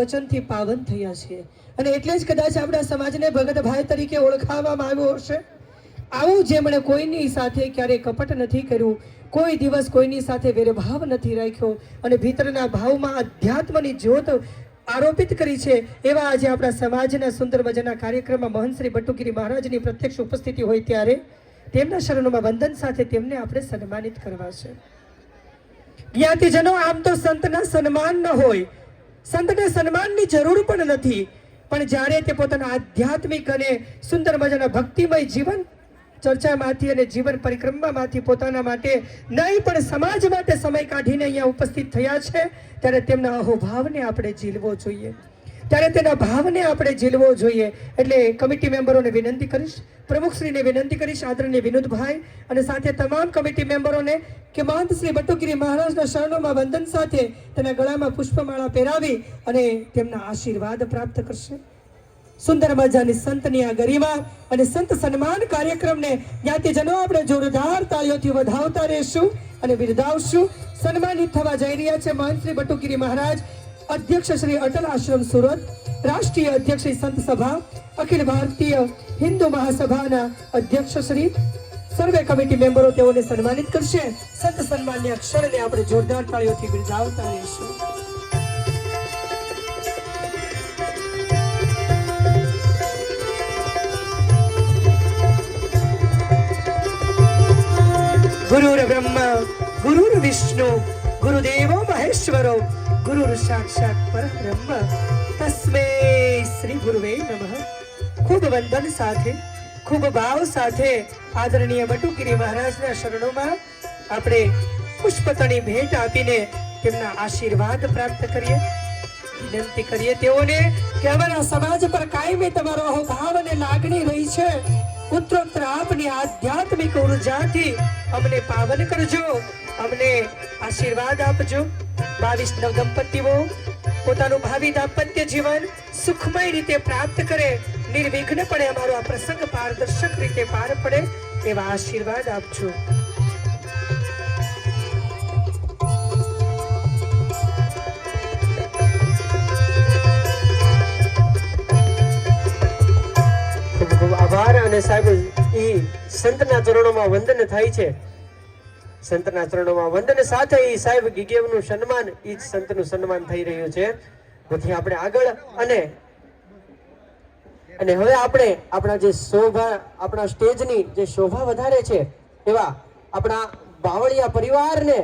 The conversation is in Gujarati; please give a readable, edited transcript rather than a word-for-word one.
વચનથી પાવન થયા છીએ અને એટલે જ કદાચ આપણા સમાજને ભગત ભાઈ તરીકે ઓળખાવવામાં આવ્યો હશે. આવું જેમણે કોઈની સાથે ક્યારેય કપટ નથી કર્યું, કોઈ દિવસ કોઈની સાથે વેરભાવ નથી રાખ્યો અને ભીતરના ભાવમાં અધ્યાત્મની જ્યોત આરોપિત કરી છે, એવા આજે આપણા સમાજના સુંદર મજાના કાર્યક્રમમાં મહંત શ્રી બટુગીરી મહારાજની પ્રત્યક્ષ ઉપસ્થિતિ હોય ત્યારે તેમના શરણોમાં વંદન સાથે તેમને આપણે સન્માનિત કરવા છે. જ્ઞાતિજનો, આમ તો સંતના સન્માન ન હોય, સંતને સન્માનની જરૂર પણ નથી, પણ જ્યારે તે પોતાના આધ્યાત્મિક અને સુંદર મજાના ભક્તિમય જીવન ચર્ચામાંથી અને જીવન પરિક્રમામાંથી પોતાના માટે નહીં પણ સમાજ માટે સમય કાઢીને અહીંયા ઉપસ્થિત થયા છે, ત્યારે તેમના અહોભાવને આપણે ઝીલવો જોઈએ, ત્યારે તેના ભાવને આપણે ઝીલવો જોઈએ. એટલે કમિટી મેમ્બરોને વિનંતી કરીશ, પ્રમુખશ્રીને વિનંતી કરીશ, આદરણીય વિનોદભાઈ અને સાથે તમામ કમિટી મેમ્બરોને કે મહંત શ્રી બટુગીરી મહારાજના શરણોમાં વંદન સાથે તેના ગળામાં પુષ્પમાળા પહેરાવી અને તેમના આશીર્વાદ પ્રાપ્ત કરશે. સુંદર મજાની સંતની આ ગરિમા અને સંત સન્માન કાર્યક્રમને જ્ઞાતિજનો આપણે જોરદાર તાળીઓથી વધાવતા રહેશું અને બિરદાવશું. સન્માનિત થવા જઈ રહ્યા છે મહંત શ્રી બટુગીરી મહારાજ, અધ્યક્ષ શ્રી અટલ આશ્રમ સુરત, રાષ્ટ્રીય અધ્યક્ષ શ્રી સંત સભા, અખિલ ભારતીય હિન્દુ મહાસભાના અધ્યક્ષ શ્રી, સર્વે કમિટી મેમ્બરો તેઓને સન્માનિત કરશે. સંત સન્માનની અક્ષરને આપણે જોરદાર તાળીઓથી બિરદાવતા રહેશું. ગુરુર બ્રહ્મા ગુરુર વિષ્ણુ ગુરુદેવો મહેશ્વરો ગુરુર સાક્ષાત પરબ્રહ્મ તસ્મૈ શ્રી ગુરુવે નમઃ. ખૂબ વંદન સાથે, ખૂબ ભાવ સાથે આદરણીય બટુગીરી મહારાજના શરણોમાં આપણે પુષ્પતણી ભેટ આપીને તેમના આશીર્વાદ પ્રાપ્ત કરીએ. વિનંતી કરીએ તેઓને કે અમારા સમાજ પર કાયમી તમારો અહોભાવ અને લાગણી રહી છે. ઉત્તરોત્તર આપની આધ્યાત્મિક ઉર્જાથી અમને પાવન કરજો, અમને આશીર્વાદ આપજો. 22 નવદંપતિઓ પોતાનું ભાવિ દાંપત્ય જીવન સુખમય રીતે પ્રાપ્ત કરે, નિર્વિઘ્નપણે અમારો આ પ્રસંગ પારદર્શક રીતે પાર પડે એવા આશીર્વાદ આપજો. આભાર. અને સાહેબ એ સંતના ચરણોમાં વંદન થાય છે, સંતના ચરણોમાં વંદન સાથે એ સાહેબ ગીગેવનું સન્માન, એ જ સંતનું સન્માન થઈ રહ્યું છે. તેથી આપણે આગળ અને હવે આપણે આપણા જે શોભા, આપણા સ્ટેજની જે શોભા વધારે છે એવા આપણા બાવળિયા પરિવારને